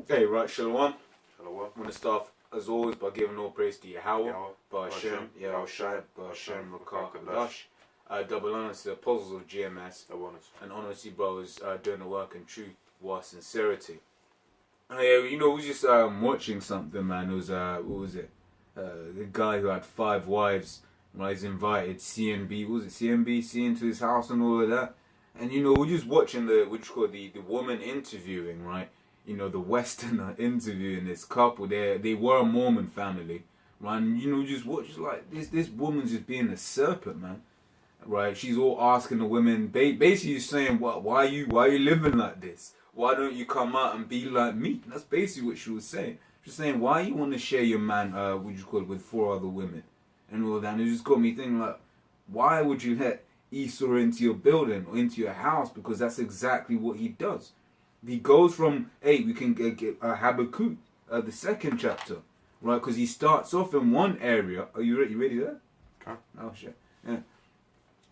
Hey, right, Shalom. Shalom. I'm going to start, as always, by giving all praise to Yahweh, Ba'Hashem, Yahushai, Ba'Hashem, Rakakadash. Double honor to the apostles of GMS, and honor to you brothers doing the work in truth, with sincerity. You know, we was just watching something, man. It was, what was it? The guy who had 5 wives, right? He's invited CNB, what was it, CNBC into his house and all of that. And, you know, we're just watching the woman interviewing, right? You know, the Westerner interviewing this couple. They were a Mormon family, right? And, you know, just watch, like, this woman's just being a serpent, man. Right? She's all asking the women, basically saying, why are you living like this? Why don't you come out and be like me? That's basically what she was saying. She's saying, why you want to share your man, with 4 other women? And all that. And it just got me thinking, like, why would you let Esau into your building or into your house? Because that's exactly what he does. He goes from, hey, we can get Habakkuk, the 2nd chapter, right? Because he starts off in one area. Are you ready there? Okay. Oh, shit. Yeah.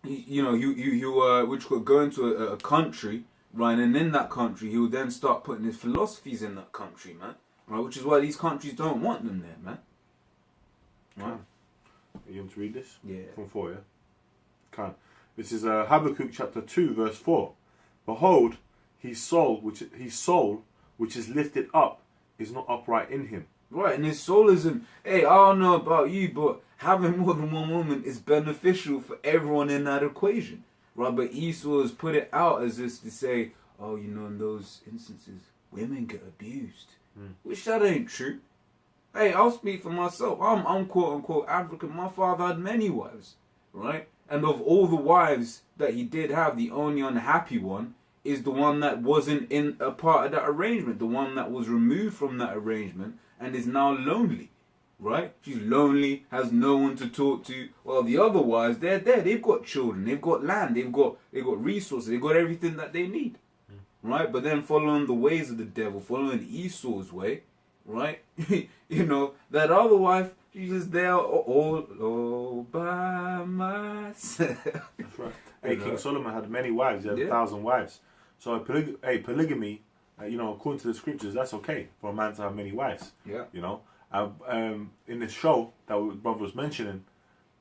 He'll go into a country, right? And in that country, he will then start putting his philosophies in that country, man. Right? Which is why these countries don't want them there, man. Right? Are you want to read this? Yeah. From 4, yeah? Okay. This is Habakkuk chapter 2, verse 4. Behold, his soul, which is lifted up, is not upright in him. Right, and his soul isn't, hey, I don't know about you, but having more than one woman is beneficial for everyone in that equation. Right, but Esau has put it out as this to say, oh, you know, in those instances, women get abused. Which that ain't true. Hey, I'll speak for myself. I'm quote unquote African. My father had many wives, right? And of all the wives that he did have, the only unhappy one is the one that wasn't in a part of that arrangement, the one that was removed from that arrangement and is now lonely, right? She's lonely, has no one to talk to. Well, the other wives, they're there. They've got children, they've got land, they've got resources, they've got everything that they need, right? But then following the ways of the devil, following Esau's way, right? You know, that other wife, she's just there all by myself. That's right. Hey, King Solomon had many wives. He had 1,000 wives. So polygamy, you know, according to the scriptures, that's okay for a man to have many wives. Yeah. You know, in this show that brother was mentioning,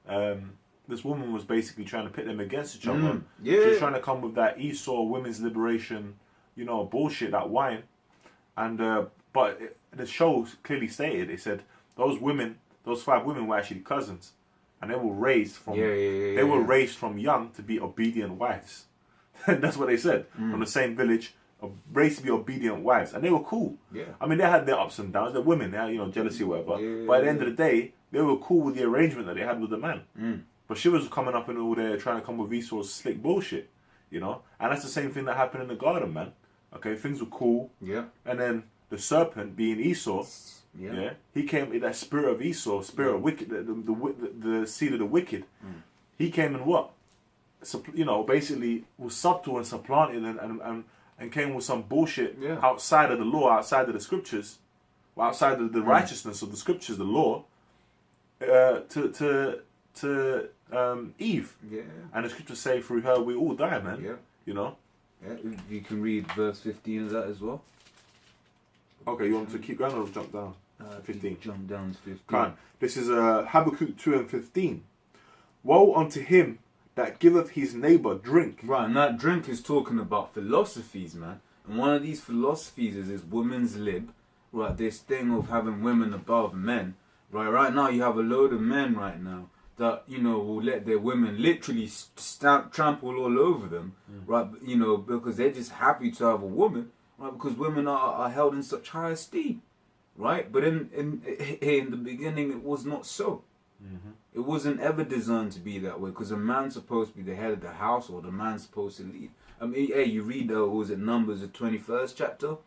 this woman was basically trying to pit them against each other. Yeah. She was trying to come with that Esau women's liberation, you know, bullshit, that wine. And but the show clearly stated, it said those 5 women were actually cousins, and they were raised from raised from young to be obedient wives. That's what they said. From the same village, raised to be obedient wives, and they were cool. Yeah. I mean, they had their ups and downs. They're women, they had, you know, jealousy or whatever. Yeah, but at the end of the day, they were cool with the arrangement that they had with the man. But she was coming up and all there trying to come with Esau's slick bullshit, you know. And that's the same thing that happened in the garden, man. Okay, things were cool. Yeah. And then the serpent, being Esau, he came in that spirit of Esau, spirit of wicked, the seed of the wicked. He came and what? You know, basically was subtle and supplanted and came with some bullshit outside of the law, outside of the scriptures, outside of the righteousness of the scriptures, the law, to Eve. Yeah. And the scriptures say through her we all die, man. Yeah. You know? Yeah. You can read verse 15 of that as well. Okay, you want to keep going or jump down? 15. Jump down to 15. Fine. This is Habakkuk 2 and 15. Woe unto him that giveth his neighbour drink. Right, and that drink is talking about philosophies, man. And one of these philosophies is this women's lib, right? This thing of having women above men, right? Right now you have a load of men right now that, you know, will let their women literally trample all over them, right? You know, because they're just happy to have a woman, right? Because women are held in such high esteem, right? But in the beginning, it was not so. It wasn't ever designed to be that way, because a man's supposed to be the head of the household. A man's supposed to lead. I mean, hey, you read, was it Numbers, the 21st chapter,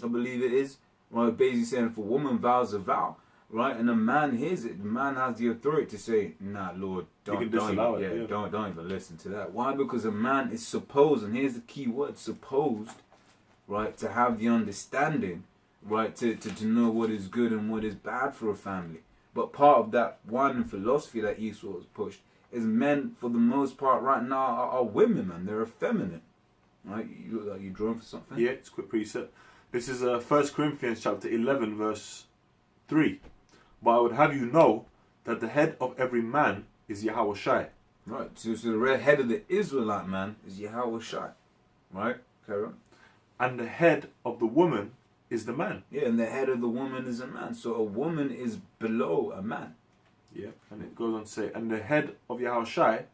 I believe it is, right? Basically saying, if a woman vows a vow, right, and a man hears it, the man has the authority to say, nah, Lord, don't even listen to that. Why? Because a man is supposed, and here's the key word, supposed, right, to have the understanding, right, to know what is good and what is bad for a family. But part of that one philosophy that Esau has pushed is men, for the most part, right now, are women, man. They're effeminate. Right? You drawing for something? Yeah, it's a quick precept. This is 1 Corinthians chapter 11, verse 3. But I would have you know that the head of every man is Yahweh Shai. Right, so the head of the Israelite man is Yahweh Shai. Right, carry on. And the head of the woman is the man. Yeah, and the head of the woman is a man. So a woman is below a man. Yeah, and it goes on to say, and the head of Yahweh Shai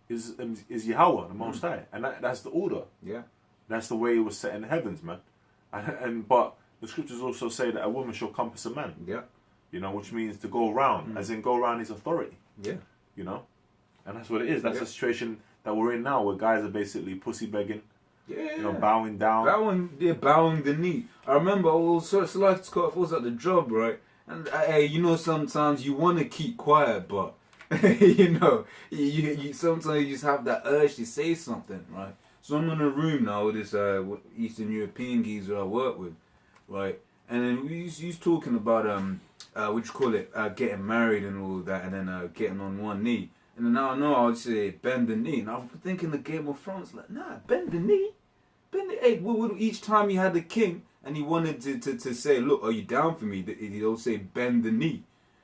is Yahweh, the Most High. And that's the order. Yeah. That's the way it was set in the heavens, man. But the scriptures also say that a woman shall compass a man. Yeah. You know, which means to go around, as in go around his authority. Yeah. You know? And that's what it is. That's the situation that we're in now, where guys are basically pussy begging. Yeah. You know, bowing down. Bowing the knee. I remember, I was at the job, right? And you know, sometimes you want to keep quiet, but you know, you sometimes you just have that urge to say something, right? So I'm in a room now with this Eastern European geezer I work with, right? And then he's talking about getting married and all that, and then getting on one knee. And then now I know I'll say bend the knee, and I'm thinking the Game of Thrones, like, nah, bend the knee, bend the. Hey, each time he had the king. And he wanted to say, look, are you down for me? He'll say, bend the knee.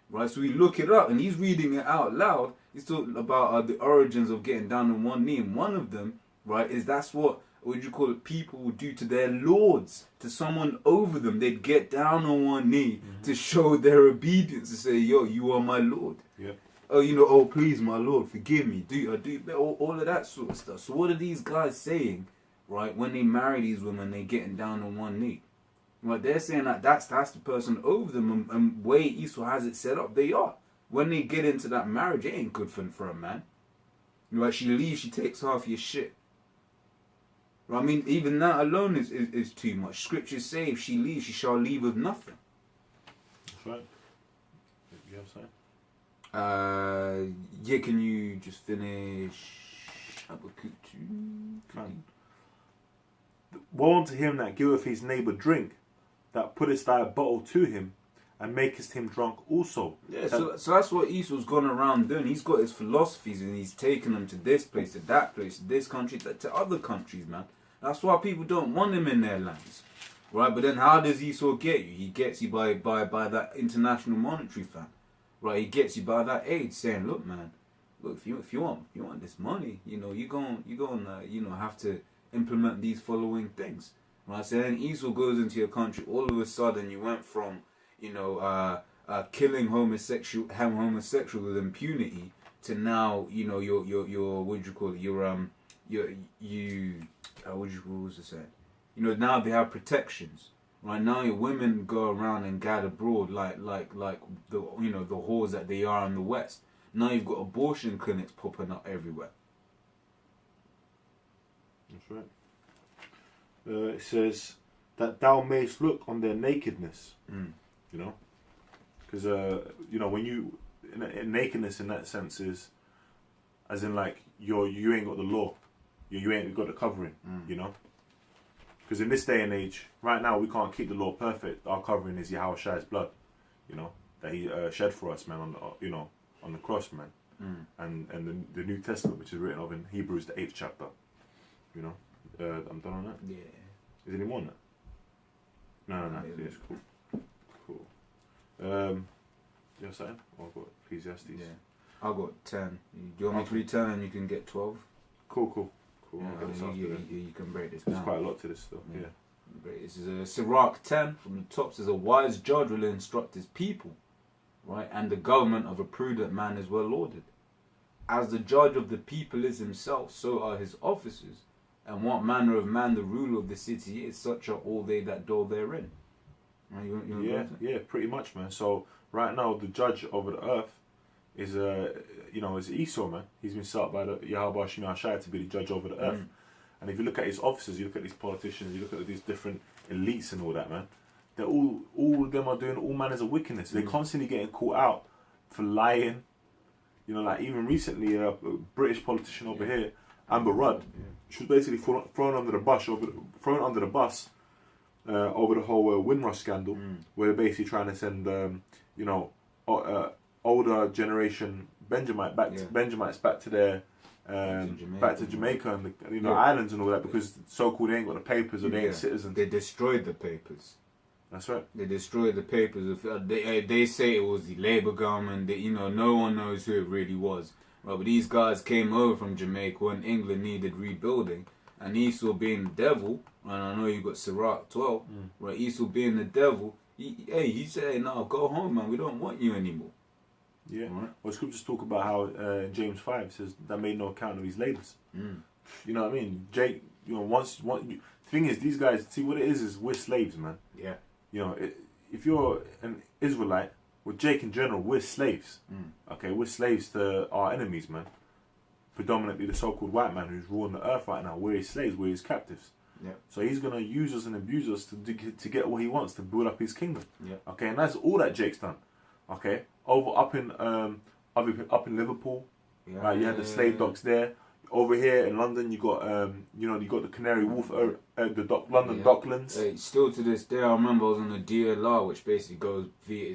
Right? So we look it up, and he's reading it out loud. He's talking about the origins of getting down on one knee. And one of them, right, is that's what you call it, people would do to their lords, to someone over them. They'd get down on one knee to show their obedience, to say, yo, you are my lord. Yeah. Oh, you know, oh, please, my lord, forgive me. All of that sort of stuff. So what are these guys saying, right, when they marry these women, they getting down on one knee? Right, they're saying that that's the person over them, and way Esau has it set up, they are. When they get into that marriage, it ain't good for a man. Right, she leaves, she takes half your shit. Right, I mean, even that alone is too much. Scriptures say if she leaves, she shall leave with nothing. That's right. You have something? Yeah, can you just finish Habakkuk 2? Woe unto him that giveth his neighbour drink, that puttest thy bottle to him, and makest him drunk also. Yeah, so that's what Esau's gone around doing. He's got his philosophies, and he's taken them to this place, to that place, to this country, to other countries, man. That's why people don't want him in their lands, right? But then how does Esau get you? He gets you by that International Monetary Fund, right? He gets you by that aid, saying, look, man, look, if you want this money, you know, you're gonna have to implement these following things, right? So then Esau goes into your country. All of a sudden, you went from, you know, killing homosexual with impunity to now, you know, your what do you call it? What was it said? You know, now they have protections. Right now, your women go around and gad abroad like the, you know, the whores that they are in the West. Now you've got abortion clinics popping up everywhere. That's right. It says that thou mayst look on their nakedness. You know, because you know, when you nakedness in that sense is, as in like you ain't got the law, you ain't got the covering. You know, because in this day and age, right now we can't keep the law perfect. Our covering is Yahweh Shai's blood. You know, that he shed for us, man, on the cross, man, and the New Testament, which is written of in Hebrews the 8th chapter. You know, I'm done on that. Yeah. Is there any more on that? No. Yeah, it's cool. You have something? Oh, I've got Ecclesiastes. Yeah. I've got 10. Do you want me to read 10 and you can get 12? Cool. Yeah, you can break this down. There's quite a lot to this stuff. Yeah. This is a Sirach 10 from the top. Says a wise judge will instruct his people, right? And the government of a prudent man is well ordered. As the judge of the people is himself, so are his officers. And what manner of man the ruler of the city is, such are all they that dwell therein. Right, yeah, pretty much, man. So right now, the judge over the earth is is Esau, man. He's been set up by the Yahweh Shai to be the judge over the earth. And if you look at his officers, you look at these politicians, you look at these different elites and all that, man. They're all of them are doing all manners of wickedness. They're constantly getting caught out for lying. You know, like even recently, a British politician over here, Amber Rudd, she was basically thrown under the bus over the whole Windrush scandal, where they're basically trying to send older generation Benjamites back to their back to Jamaica and the islands and all that, because so-called they ain't got the papers or they ain't citizens. They destroyed the papers. That's right. They destroyed the papers. They say it was the Labour government. That, no one knows who it really was. Right, but these guys came over from Jamaica when England needed rebuilding, and Esau being the devil, and I know you got Sirach 12, right? Esau being the devil, he said, "No, go home, man. We don't want you anymore." Yeah. Right. Well, scriptures talk about how James 5 says that made no account of his labours. You know what I mean? Jake, the thing is, these guys, see what it is we're slaves, man. Yeah. If you're an Israelite, well, Jake in general, we're slaves. Okay, we're slaves to our enemies, man. Predominantly the so-called white man who's ruling the earth right now. We're his slaves, we're his captives. Yeah. So he's gonna use us and abuse us to get what he wants, to build up his kingdom. Yeah. Okay, and that's all that Jake's done. Okay, up in Liverpool, right? You had the slave docks there. Over here in London, you got you got the Canary Wharf, the London Docklands. Still to this day, I remember I was on the DLR, which basically goes via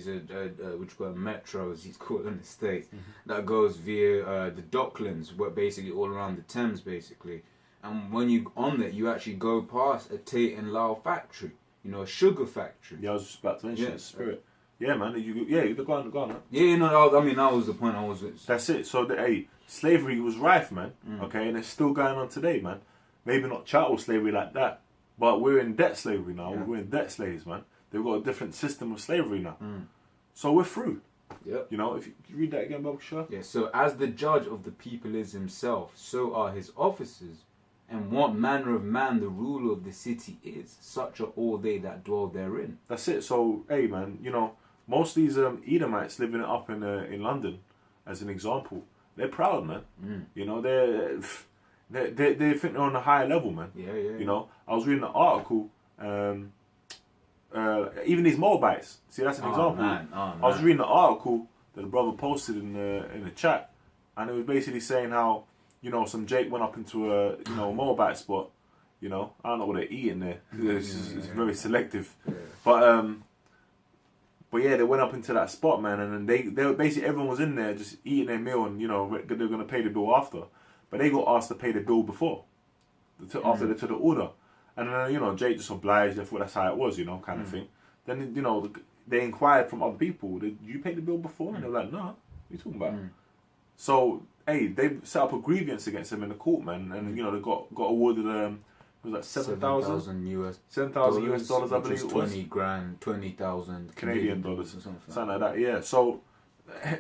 which got a metro, as he's called in the States, that goes via the Docklands, where basically all around the Thames, basically. And when you on that, you actually go past a Tate and Lyle factory, a sugar factory. Yeah, I was just about to mention Spirit. Yeah, man. You go on, man. Yeah, that was the point I was with. That's it. So slavery was rife, man. Okay, and it's still going on today, man. Maybe not chattel slavery like that, but we're in debt slavery now. Yeah. We're in debt slaves, man. They've got a different system of slavery now. So we're through. Yep. If you read that again, Bob Shaw. Yeah. So as the judge of the people is himself, so are his officers. And what manner of man the ruler of the city is, such are all they that dwell therein. That's it. So, hey, man, most of these Edomites living up in London, as an example, they're proud, man. They think they're on a higher level, man. Yeah. I was reading an article. Even these Moabites. See, that's an example. Man. I was reading an article that a brother posted in the chat, and it was basically saying how some Jake went up into a Moabite spot. I don't know what they're eating there. It's very selective, But yeah, they went up into that spot, man, and then they basically everyone was in there just eating their meal, and they're gonna pay the bill after, but they got asked to pay the bill before, after they took the order, and then Jake just obliged. They thought that's how it was, kind of thing. Then they inquired from other people, did you pay the bill before? And they were like, no, what are you talking about? So they set up a grievance against them in the court, man, and they got awarded it was like $7,000 US, I believe it was. 20,000 Canadian dollars, something like that. Yeah. So,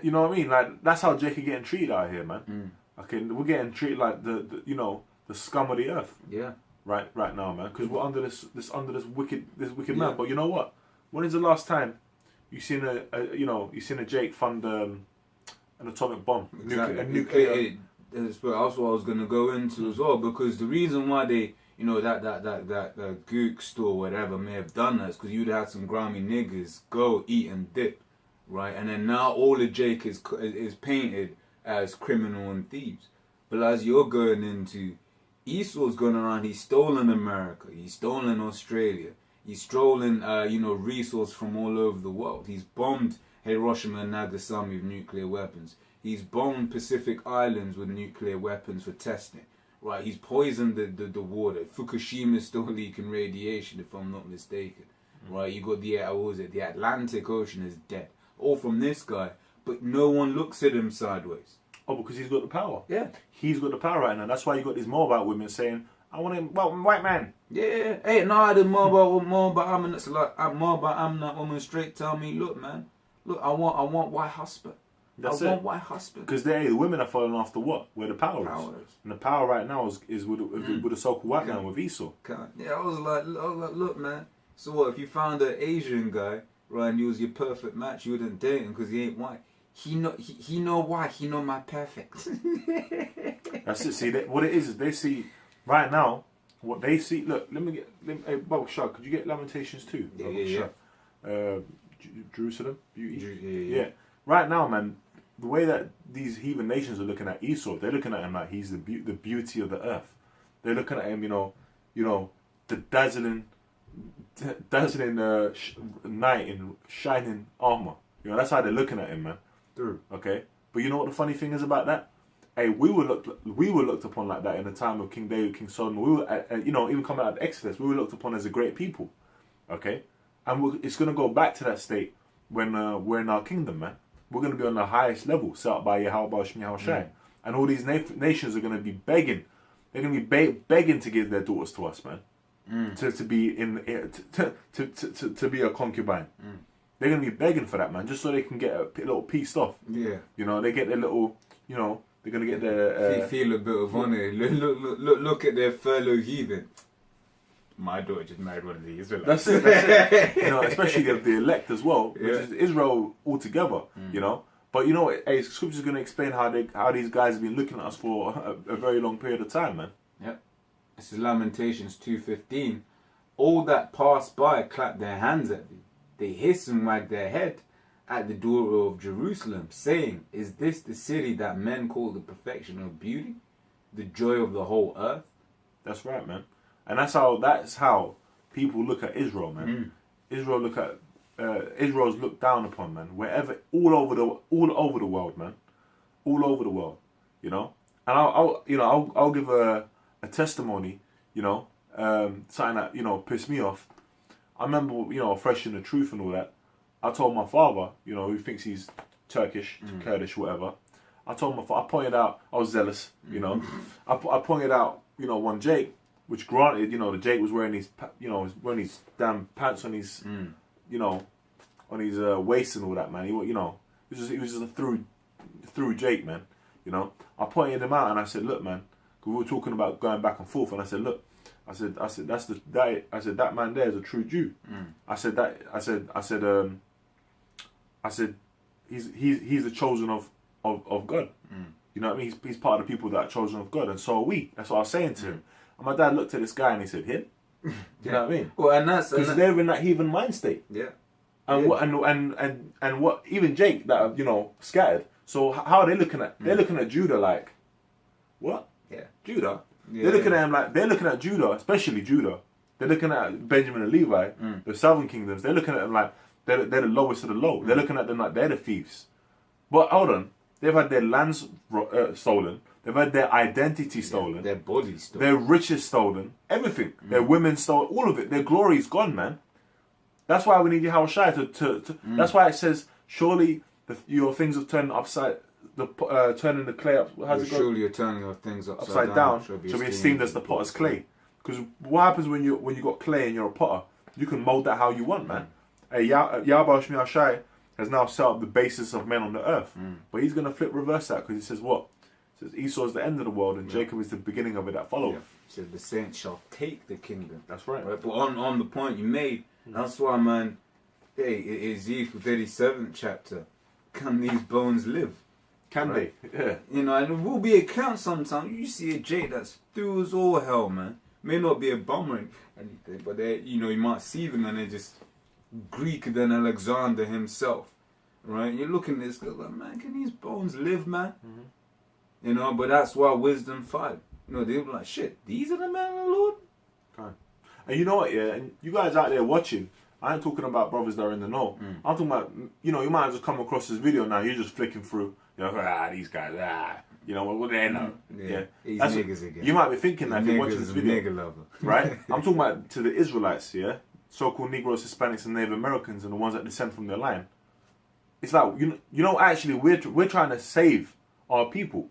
you know what I mean? Like that's how Jake are getting treated out here, man. Okay, we're getting treated like the scum of the earth. Yeah. Right now, man, because we're under this wicked man. But you know what? When is the last time you seen a Jake fund an atomic bomb, exactly. a nuclear? That's what I was gonna go into as well, because the reason why they. That Gook store, whatever, may have done that, because you'd have some grimy niggas go eat and dip, right? And then now all of Jake is painted as criminal and thieves. But as you're going into, Esau's going around, he's stolen America, he's stolen Australia, he's stolen, resources from all over the world. He's bombed Hiroshima and Nagasaki with nuclear weapons. He's bombed Pacific Islands with nuclear weapons for testing. Right, he's poisoned the water. Fukushima's still leaking radiation, if I'm not mistaken. Right, you got the Atlantic Ocean is dead. All from this guy, but no one looks at him sideways. Oh, because he's got the power. Yeah. He's got the power right now. That's why you got these Moabite women saying, I want a white man. Yeah. Hey, no, I did Moabite woman. That's like, I'm that woman straight tell me, look, man. Look, I want white husband. That's I want white husband. Because the women are following after what? Where the power is. And the power right now is with the so-called white man, with Esau. Yeah, I was like, look, man. So what, if you found an Asian guy, right, and he was your perfect match, you wouldn't date him because he ain't white. He know why. He know my perfect. That's it. See, what it is they see right now, what they see, look, hey, Bob Shaw, could you get Lamentations 2? Yeah. Jerusalem, beauty. Yeah. Right now, man, the way that these heathen nations are looking at Esau, they're looking at him like he's the beauty of the earth. They're looking at him, the dazzling knight in shining armor. That's how they're looking at him, man. True. Okay, but you know what the funny thing is about that? hey, we were looked upon like that in the time of King David, King Solomon. We were, even coming out of Exodus, we were looked upon as a great people, okay? And it's going to go back to that state when we're in our kingdom, man. We're going to be on the highest level set up by Yahweh Shai. And all these nations are going to be begging. They're going to be begging to give their daughters to us, man. To be to be a concubine. They're going to be begging for that, man, just so they can get a little pieced off. Yeah. You know, they get their little, they're going to get their... feel a bit of honor. Look at their fellow heathen. My daughter just married one of the Israelites. That's it. Especially the elect as well, which is Israel altogether, But Scripture's going to explain how these guys have been looking at us for a very long period of time, man. Yep. This is Lamentations 2:15. All that pass by clap their hands at thee. They hiss and wag their head at the door of Jerusalem, saying, Is this the city that men call the perfection of beauty, the joy of the whole earth? That's right, man. And that's how people look at Israel, man. Israel's looked down upon, man. Wherever, all over the world, man. All over the world, And I'll give a testimony, something that pissed me off. I remember, fresh in the truth and all that. I told my father, who thinks he's Turkish, Kurdish, whatever. I told my father. I pointed out I was zealous, I pointed out, one Jake. Which granted, the Jake was wearing these, damn pants on his, on his waist and all that, man. He was just a through Jake, man. I pointed him out and I said, look, man, because we were talking about going back and forth, and I said, look, I said that man there is a true Jew. I said he's the chosen of God. You know what I mean? He's part of the people that are chosen of God, and so are we. That's what I was saying to him. And my dad looked at this guy and he said, him? Do you know what I mean? Well, and that's because they're in that heathen mind state. Yeah. And what even Jake that are, scattered. So how are they looking at? They're looking at Judah like, what? Yeah. Judah. Yeah, they're looking at him like they're looking at Judah, especially Judah. They're looking at Benjamin and Levi, the southern kingdoms. They're looking at them like they're the lowest of the low. They're looking at them like they're the thieves. But hold on, they've had their lands stolen. They've had their identity stolen. Their bodies stolen. Their riches stolen. Everything. Their women stolen. All of it. Their glory is gone, man. That's why we need Yahweh Shai to that's why it says, surely your things are turned upside, turning the clay up. How's it go? Surely you're turning your things upside down. Shall be esteemed as the potter's clay. Because what happens when you got clay and you're a potter? You can mold that how you want, man. Hey, Yahweh Shai has now set up the basis of men on the earth. But he's going to reverse that, because he says what? Says Esau is the end of the world and Jacob is the beginning of it that follows. So the saints shall take the kingdom. That's right. But on the point you made, that's why, man, hey, Ezekiel 37th chapter, can these bones live? Can they? Yeah. And it will be a count sometimes. You see a Jake that's through as all hell, man. May not be a bum or anything, but you might see them and they're just Greeker than Alexander himself. Right? You're looking at this guy like, man, can these bones live, man? But that's why Wisdom 5. They were like, shit, these are the men of the Lord? Fine. And you know what, yeah? And you guys out there watching, I ain't talking about brothers that are in the know. I'm talking about, you might have just come across this video now, you're just flicking through, these guys, what they know. Yeah. These niggas again. You might be thinking that if you're watching this video. Nigga lover. Right? I'm talking about to the Israelites, yeah? So-called Negroes, Hispanics, and Native Americans, and the ones that descend from their line. It's like, actually, we're trying to save our people,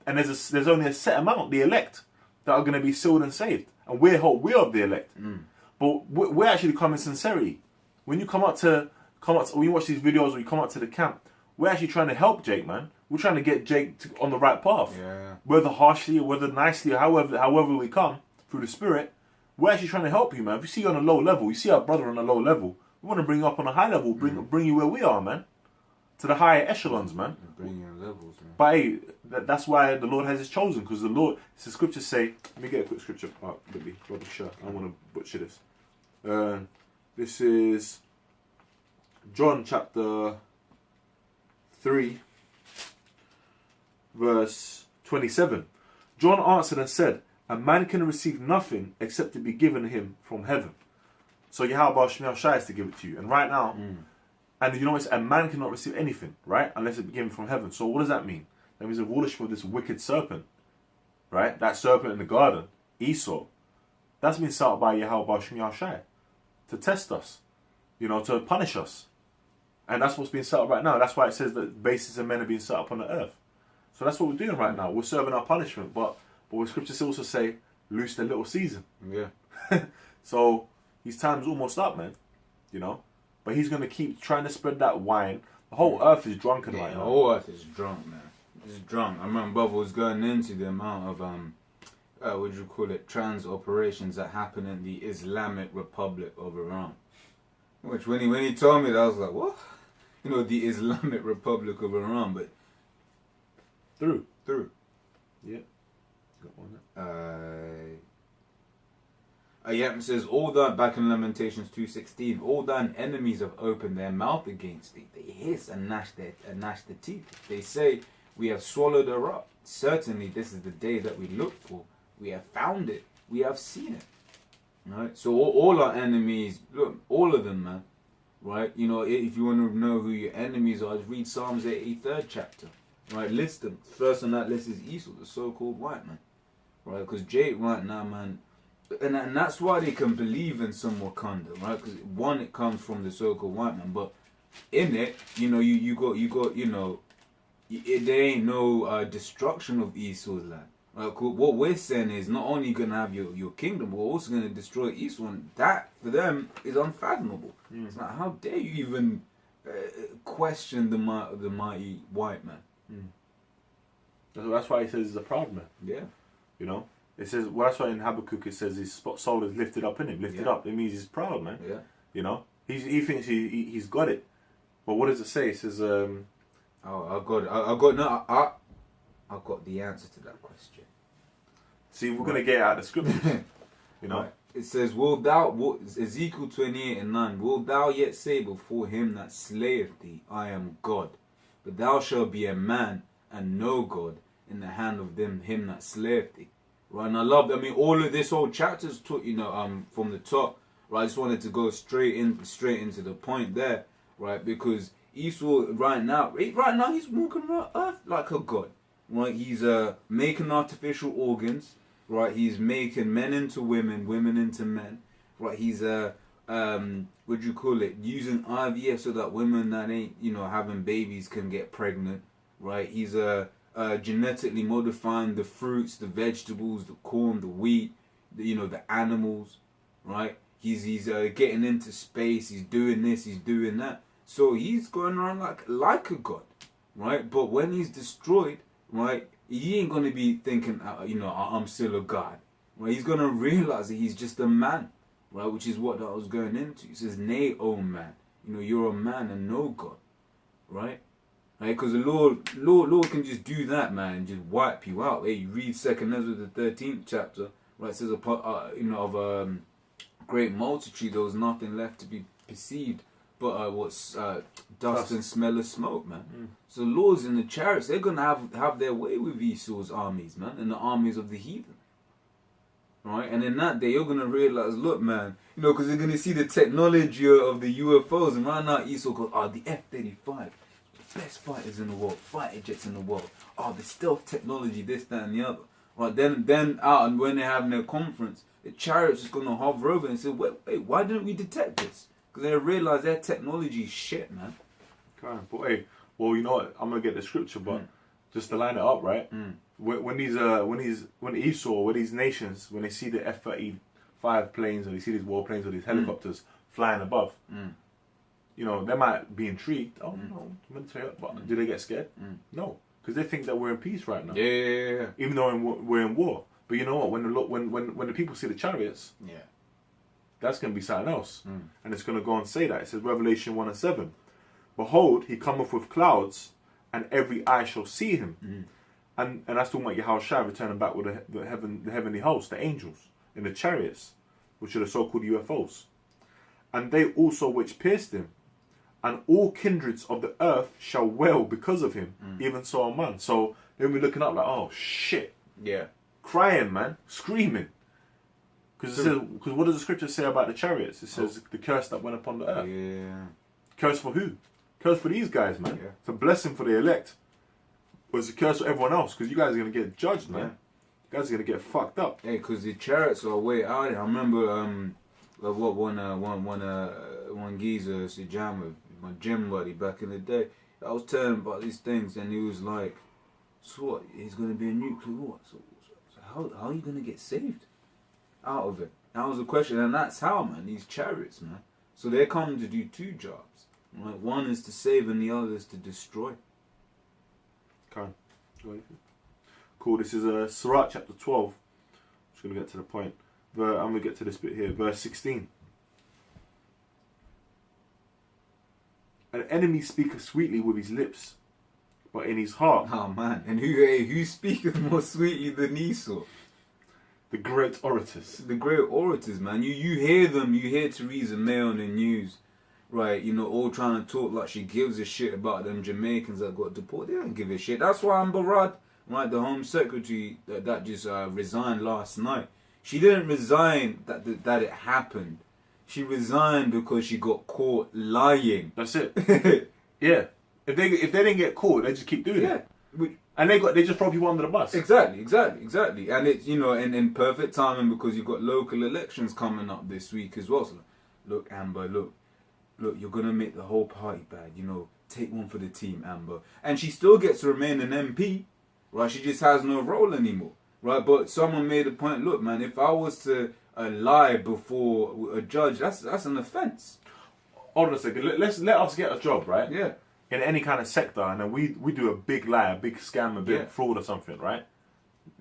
and there's only a set amount, the elect, that are going to be sealed and saved, and we're of the elect. But we're actually coming sincerity. When you when you watch these videos, or you come out to the camp, we're actually trying to help Jake, man. We're trying to get Jake on the right path. Yeah. Whether harshly or whether nicely, or however we come through the Spirit, we're actually trying to help you, man. If you see you on a low level, you see our brother on a low level, we want to bring you up on a high level, bring you where we are, man. To the higher echelons, man. Bring you in levels, man. But hey, that's why the Lord has His chosen, because the Lord, the scriptures say, let me get a quick scripture up, maybe, Brother Shah. I don't want to butcher this. This is John chapter 3, verse 27. John answered and said, a man can receive nothing except it be given him from heaven. So Yahweh Shai is to give it to you. And right now, and a man cannot receive anything, right? Unless it be given from heaven. So what does that mean? That means the rulership of this wicked serpent, right? That serpent in the garden, Esau. That's been set up by Yahweh Shem Yahushai to test us, to punish us. And that's what's being set up right now. That's why it says that bases of men are being set up on the earth. So that's what we're doing right now. We're serving our punishment. But what scriptures also say, loose the little season. Yeah. So his time's almost up, man. But he's going to keep trying to spread that wine. The whole earth is drunken right now. The whole earth is drunk, man. It's drunk. I remember brother was going into the amount of trans operations that happen in the Islamic Republic of Iran. Which when he told me that, I was like, what? The Islamic Republic of Iran, but through. Yeah. Got one there. It says, all that, back in Lamentations 2:16, all thine enemies have opened their mouth against thee. They hiss and gnash the teeth. They say, we have swallowed her up. Certainly this is the day that we looked for. We have found it. We have seen it. Right? So all our enemies, look, all of them, man. Right? If you want to know who your enemies are, just read Psalms 83rd chapter. Right? List them. First on that list is Esau, the so-called white man. Right? Because Jake right now, man, and that's why they can believe in some Wakanda, right? Because one, it comes from the so-called white man, but in it, you got, there ain't no destruction of Esau's land. Right? What we're saying is not only gonna have your kingdom, we're also gonna destroy Esau, and that for them is unfathomable. It's like, how dare you even question the mighty white man? That's why he says he's a proud man. Yeah. It says, well, that's why in Habakkuk it says his soul is lifted up in him. Lifted up, it means he's proud, man. Yeah. He thinks he's got it. But what does it say? It says, I got the answer to that question. See, we're going to get out of the scriptures. Right. It says, Ezekiel 28:9, wilt thou yet say before him that slayeth thee, I am God? But thou shalt be a man and no God in the hand of him that slayeth thee. Right, and I love, all of this whole chapter's taught, from the top. Right, I just wanted to go straight into the point there, right? Because Esau right now he's walking around earth like a god. Right, he's making artificial organs. Right, he's making men into women, women into men. Right, he's using IVF so that women that ain't having babies can get pregnant. Right, he's genetically modifying the fruits, the vegetables, the corn, the wheat, the animals, right? He's getting into space. He's doing this. He's doing that. So he's going around like a god, right? But when he's destroyed, right, he ain't gonna be thinking, I'm still a god, right? He's gonna realize that he's just a man, right? Which is what that was going into. He says, "Nay, O man, you're a man and no god," right? Because the Lord can just do that, man, and just wipe you out. Hey, you read 2nd Ezra the 13th chapter, right? It says, of a great multitude, there was nothing left to be perceived but dust and smell of smoke, man. So the Lord's in the chariots, they're gonna have their way with Esau's armies, man, and the armies of the heathen. Right, and in that day, you're gonna realize, look, man, because they're gonna see the technology of the UFOs, and right now Esau goes, the F-35. Best fighters in the world, fighter jets in the world. The stealth technology, this, that, and the other. Right, then out, and when they're having their conference, the chariot's just gonna hover over and say, wait, why didn't we detect this? Because they realize their technology is shit, man. But hey, well, you know what? I'm gonna get the scripture, but just to line it up, right? When these nations, when they see the F-35 planes, or they see these warplanes or these helicopters flying above. They might be intrigued. Oh, no, but do they get scared? No, because they think that we're in peace right now. Yeah. Even though we're in war. But you know what? When the people see the chariots, that's going to be something else, and it's going to go and say that. It says Revelation 1:7, behold, he cometh with clouds, and every eye shall see him, and that's talking about Yahushua returning back with the heavenly host, the angels in the chariots, which are the so-called UFOs, and they also which pierced him. And all kindreds of the earth shall wail because of him, even so a man. So they'll be looking up like, oh shit. Yeah. Crying, man. Screaming. Because what does the scripture say about the chariots? It says the curse that went upon the earth. Yeah. Curse for who? Curse for these guys, man. It's a blessing for the elect. But it's a curse for everyone else because you guys are gonna get judged, man. Yeah. You guys are gonna get fucked up. Hey, because the chariots are way out there. I remember what one geezer used to jam with my gym buddy back in the day. I was telling him about these things, and he was like, "So what? He's gonna be a nuclear war. So how are you gonna get saved out of it?" That was the question, and that's how, man. These chariots, man. So they're coming to do two jobs. Right? One is to save, and the other is to destroy. Cool. This is Sirach chapter 12. I'm just gonna get to the point. I'm gonna get to this bit here, verse 16. An enemy speaketh sweetly with his lips, but in his heart. Oh man! And who speaketh more sweetly than Esau? The great orators. The great orators, man. You hear them. You hear Theresa May on the news, right? You know, all trying to talk like she gives a shit about them Jamaicans that got deported. They don't give a shit. That's why Amber Rudd, right, the Home Secretary that just resigned last night. She didn't resign that it happened. She resigned because she got caught lying. That's it. Yeah. If they didn't get caught, they just keep doing it. And they just throw people under the bus. Exactly. And it's, you know, in perfect timing because you've got local elections coming up this week as well. So look, Amber, look, you're gonna make the whole party bad. You know, take one for the team, Amber. And she still gets to remain an MP, right? She just has no role anymore, right? But someone made a point. Look, man, if I was to lie before a judge, that's an offence. Hold on a second. Let us get a job, right? Yeah. In any kind of sector, and then we do a big lie, a big scam, a big fraud or something, right?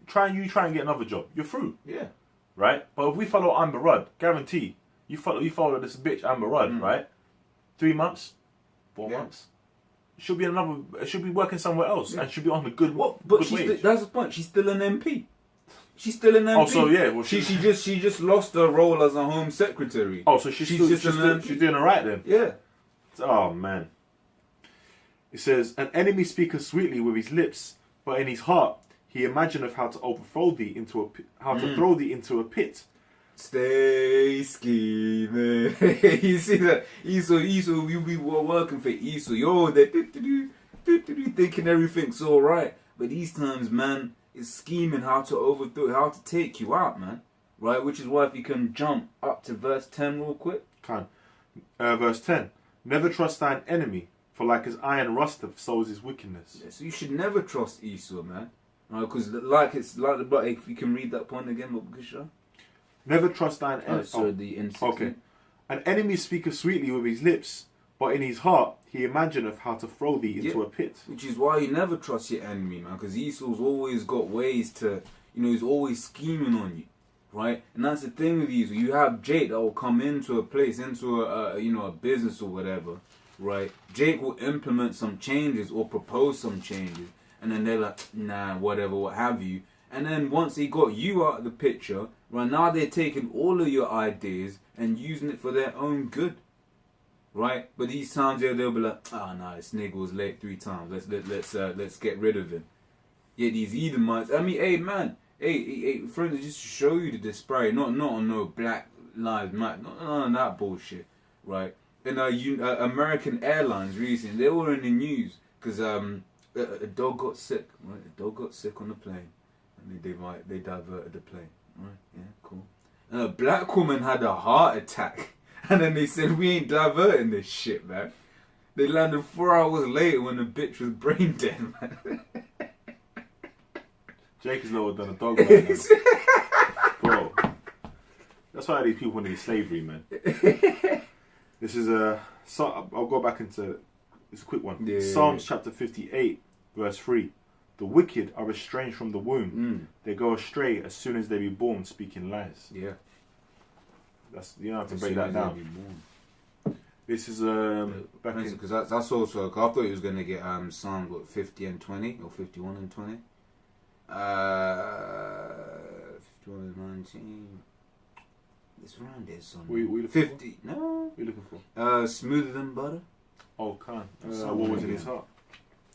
Try and get another job. You're through. Yeah. Right? But if we follow Amber Rudd, guarantee you follow this bitch Amber Rudd, right? 3 months, 4 months. She'll be working somewhere else and she'll be on the good wage. That's the point. She's still an MP. She's still an MP. Oh, so yeah. Well, she just lost her role as a Home Secretary. Oh, so she's doing alright then. Yeah. Oh man. It says, an enemy speaketh sweetly with his lips, but in his heart he imagineth how to overthrow thee into to throw thee into a pit. Stay scheming. You see that? Esau, you be working for Esau. Yo, they're thinking everything's alright. But these times, man, is scheming how to overthrow, how to take you out, man. Right? Which is why if you can jump up to verse 10 real quick. Verse 10. Never trust thine enemy, for like as iron rusteth, so is his wickedness. Yeah, so you should never trust Esau, man. Right? Because but if you can read that point again, Bukisha. Never trust thine enemy. Okay. An enemy speaketh sweetly with his lips, but in his heart he imagineth how to throw thee into a pit. Which is why you never trust your enemy, man. Because Esau's always got ways to, you know, he's always scheming on you, right? And that's the thing with Esau. You have Jake that will come into a place, into a business or whatever, right? Jake will implement some changes or propose some changes, and then they're like, nah, whatever, what have you. And then once he got you out of the picture, right now they're taking all of your ideas and using it for their own good, right? But these times they'll be like, oh no, this nigga was late 3 times. Let's get rid of him. Yeah, these Edomites. I mean, hey man, hey, for instance, just to show you the disparity, not on no Black Lives Matter, none of that bullshit, right? And American Airlines recently, they were in the news because a dog got sick, right? A dog got sick on the plane. And they diverted the plane. Right, yeah, cool. And a black woman had a heart attack. And then they said, we ain't diverting this shit, man. They landed 4 hours later when the bitch was brain dead, man. Jake is lower than a dog right now. Bro. That's why these people need slavery, man. This is I'll go back into, it's a quick one. Yeah, Psalms chapter 58, verse 3. The wicked are estranged from the womb. They go astray as soon as they be born, speaking lies. Yeah. That's, you know how to break that down. This is back in, because that's also, I thought he was going to get Psalms 50 and 20 or 51 and 20. 51 and 19. It's around there somewhere. 50. No. What are you looking for? Smoother than butter. Oh, can't. What was in his heart?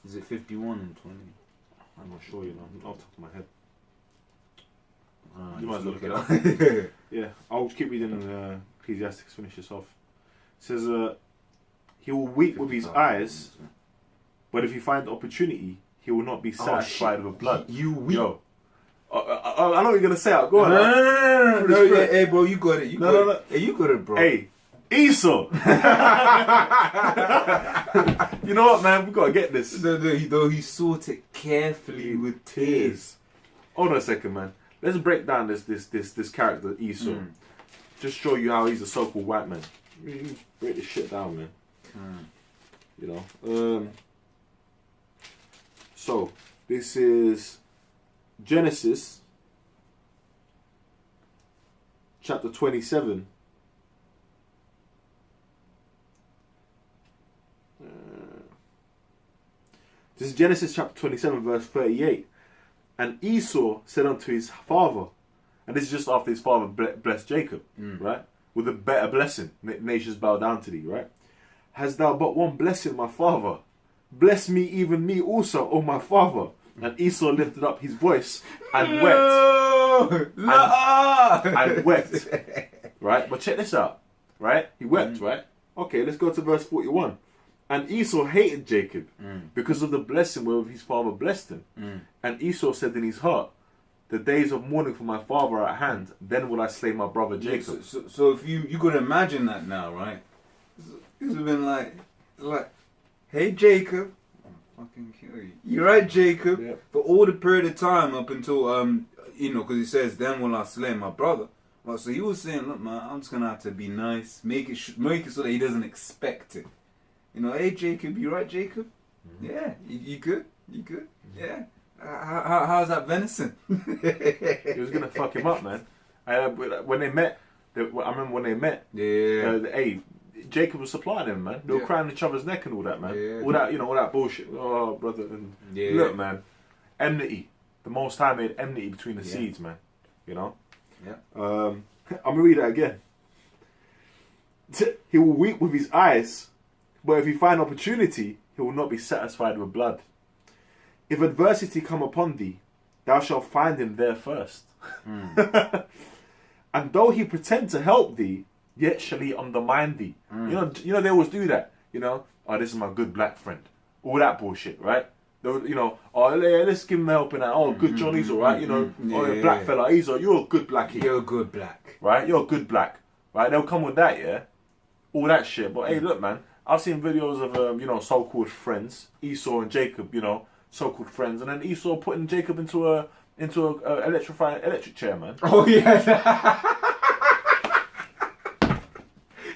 Is it 51 and 20? I'm not sure, you know. Off the top of my head. You might look it up. Yeah, I'll keep reading Ecclesiastes, finish this off. It says, he will weep with his eyes, but if he find the opportunity, he will not be satisfied with blood. You weak. Yo. I know what you're going to say. Go on. No, hey, bro, you got it. No. Hey, you got it, bro. Hey, Esau. You know what, man? We got to get this. Though he sought it carefully with tears. Hold on a second, man. Let's break down this character, Esau. Just show you how he's a so-called white man. Break this shit down, man. You know. So, this is Genesis chapter 27. This is Genesis chapter 27 verse 38. And Esau said unto his father, and this is just after his father blessed Jacob, right? With a better blessing. Nations bow down to thee, right? Hast thou but one blessing, my father? Bless me, even me also, O my father. And Esau lifted up his voice and wept. And wept. Right? But check this out. Right? He wept, right? Okay, let's go to verse 41. And Esau hated Jacob because of the blessing wherewith his father blessed him. And Esau said in his heart, the days of mourning for my father are at hand, then will I slay my brother Jacob. So if you could imagine that now, right? It would have been like, hey Jacob, I'll fucking kill you. You're right, Jacob. Yep. For all the period of time up until because he says, then will I slay my brother. Well, so he was saying, look, man, I'm just gonna have to be nice, make it so that he doesn't expect it. You know, hey Jacob, you right, Jacob? Yeah, you good? You good? Yeah. How's that venison? He was gonna fuck him up, man. When they met, I remember when they met. Yeah. Hey, Jacob was supplying them, man. They were crying each other's neck and all that, man. Yeah. All that bullshit. Oh, brother. And look, man, enmity. The Most High made enmity between the seeds, man. You know. Yeah. I'm gonna read that again. He will weep with his eyes, but if he find opportunity, he will not be satisfied with blood. If adversity come upon thee, thou shalt find him there first. And though he pretend to help thee, yet shall he undermine thee. You know they always do that. You know, oh, this is my good black friend. All that bullshit, right? You know, oh, let's give him help and that. Oh, good John, he's all right. You know, black fella, you're a good blackie. You're a good black, right? You're a good black, right? They'll come with that, yeah, all that shit. But hey, look, man, I've seen videos of so-called friends, Esau and Jacob, so-called friends, and then Esau putting Jacob into a electric chair, man. Oh yeah.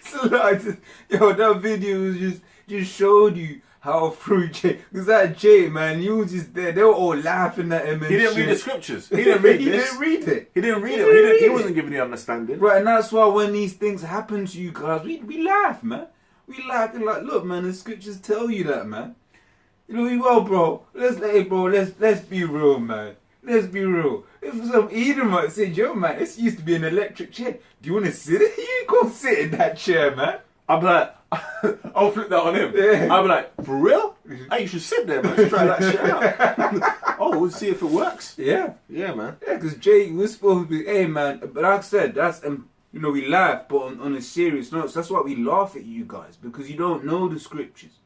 So that video was just showed you how through Jay, because that Jay, man, he was just there. They were all laughing at him and he didn't read the scriptures. He didn't read this. He didn't read it. He didn't read it. He wasn't giving the understanding. Right, and that's why when these things happen to you guys, we laugh, man. We laugh and like, look, man, the scriptures tell you that, man. You know, well, bro, let's be real, man. Let's be real. If some Edomite said, yo, man, this used to be an electric chair. Do you want to sit in? You ain't gonna sit in that chair, man. I'll be like, I'll flip that on him. Yeah. I'll be like, for real? Hey, you should sit there, man. Let's try that shit out. Oh, we'll see if it works. Yeah. Yeah, man. Yeah, because Jay was supposed to be, hey, man. But like I said, that's, we laugh, but on a serious note, so that's why we laugh at you guys, because you don't know the scriptures,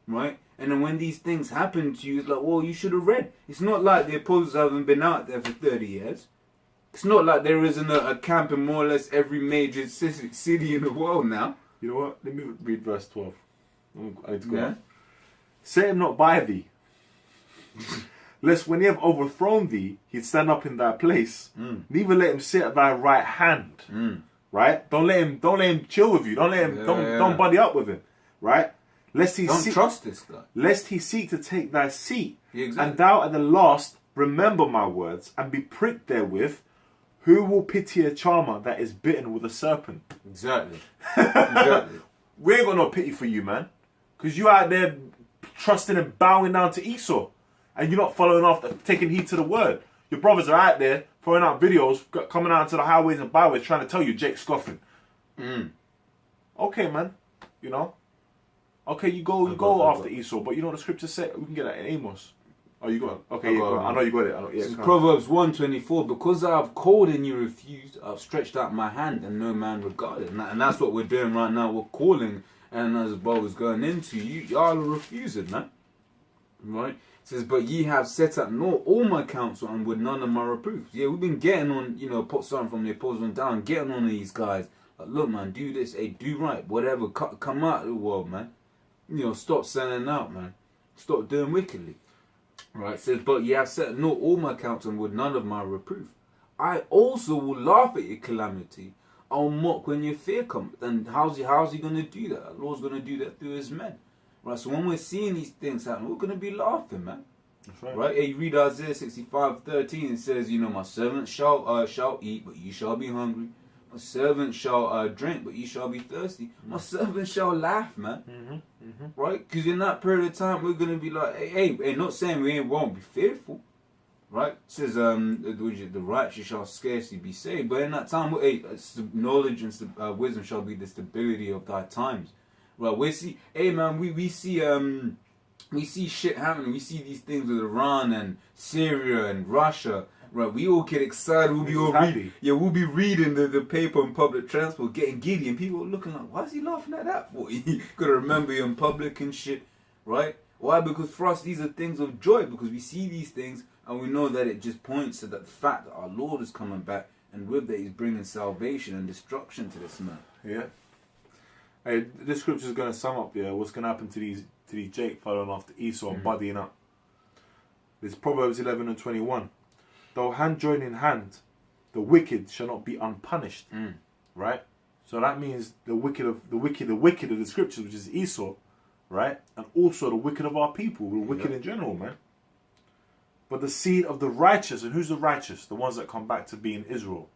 right? And then when these things happen to you, it's like, well, you should have read. It's not like the apostles haven't been out there for 30 years. It's not like there isn't a camp in more or less every major city in the world now. You know what? Let me read verse 12. I need to go on. Set him not by thee, lest when he have overthrown thee, he'd stand up in thy place. Neither let him sit at thy right hand. Right? Don't let him chill with you. Don't let him. Don't buddy up with him. Right? Lest he trust this guy. Lest he seek to take thy seat, exactly. And thou at the last remember my words and be pricked therewith. Who will pity a charmer that is bitten with a serpent? Exactly. We ain't got no pity for you, man, because you out there trusting and bowing down to Esau, and you're not following after, taking heed to the word. Your brothers are out there throwing out videos, coming out to the highways and byways, trying to tell you Jake's scoffing. Okay, man. Okay, you go after Esau, but you know what the scripture said? We can get that in Amos. Oh, you got it? Okay, I know you got it. It's Proverbs 1:24. Because I have called and you refused, I've stretched out my hand and no man regarded. And that's what we're doing right now. We're calling, and as Bo was going into, y'all are refusing, man. Right? It says, but ye have set up not all my counsel and would none of my reproofs. Yeah, we've been getting on, put something from the apostles on down, getting on these guys. Like, look, man, do this, hey, do right, whatever, come out of the world, man. Stop selling out, man. Stop doing wickedly. Right? It says, but ye have set not all my counsel and would none of my reproof. I also will laugh at your calamity. I'll mock when your fear comes. And how's he going to do that? The Lord's going to do that through his men. Right, so when we're seeing these things happen, we're going to be laughing, man. That's right. Right? Hey, you read Isaiah 65:13, it says, my servant shall eat, but ye shall be hungry. My servant shall drink, but ye shall be thirsty. My servant shall laugh, man. Right? Because in that period of time, we're going to be like, hey, not saying we won't be fearful. Right? It says, the righteous shall scarcely be saved. But in that time, knowledge and wisdom shall be the stability of thy times. Right? We see, hey man, we see shit happening. We see these things with Iran and Syria and Russia. Right? We all get excited. We'll be reading the paper on public transport, getting giddy, and people are looking like, why is he laughing at that for? You gotta remember you're in public and shit. Right? Why? Because for us, these are things of joy, because we see these things and we know that it just points to the fact that our Lord is coming back, and with that he's bringing salvation and destruction to this man. Yeah. Hey, this scripture is going to sum up, what's going to happen to these Jake following after Esau and buddying up. This Proverbs 11:21. Though hand join in hand, the wicked shall not be unpunished. Right? So that means the wicked of the scriptures, which is Esau, right? And also the wicked of our people, the wicked in general, man. But the seed of the righteous, and who's the righteous? The ones that come back to being Israel.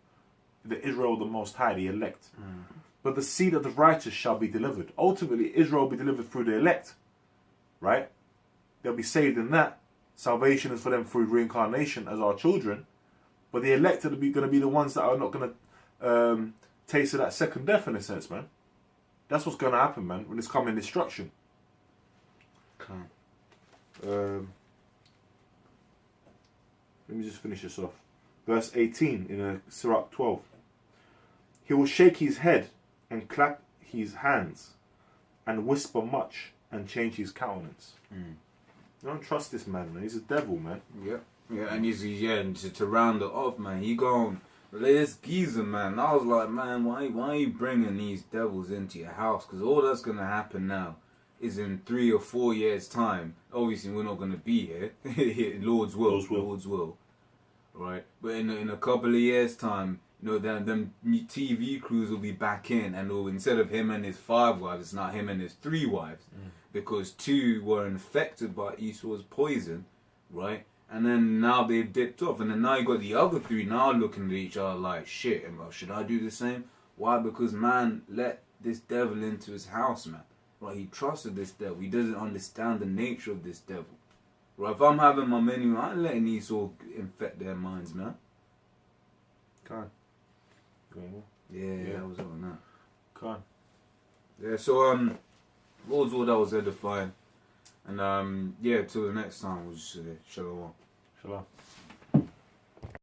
The Israel, the Most High, the elect. But the seed of the righteous shall be delivered. Ultimately, Israel will be delivered through the elect. Right? They'll be saved in that. Salvation is for them through reincarnation as our children. But the elect are going to be the ones that are not going to taste of that second death, in a sense, man. That's what's going to happen, man, when it's coming destruction. Let me just finish this off. Verse 18 in Sirach 12. He will shake his head and clap his hands and whisper much and change his countenance. You don't trust this man. He's a devil, man. Yeah, and and to round it off, man, he gone, this geezer, man. I was like, man, why are you bringing these devils into your house? Because all that's going to happen now is in 3 or 4 years' time. Obviously, we're not going to be here. Lord's will. Right? But in a couple of years' time, them TV crews will be back in, and instead of him and his 5 wives, it's not him and his 3 wives. Because 2 were infected by Esau's poison, right? And then now they've dipped off, and then now you got the other 3 now looking at each other like, shit, should I do the same? Why? Because man let this devil into his house, man. Right? He trusted this devil. He doesn't understand the nature of this devil. Right? If I'm having my menu, I ain't letting Esau infect their minds, man. Can't. Yeah, that was on that. Can't. Yeah, so Lord's will, that was edifying. And till the next time, we'll just say shalom. Shalom.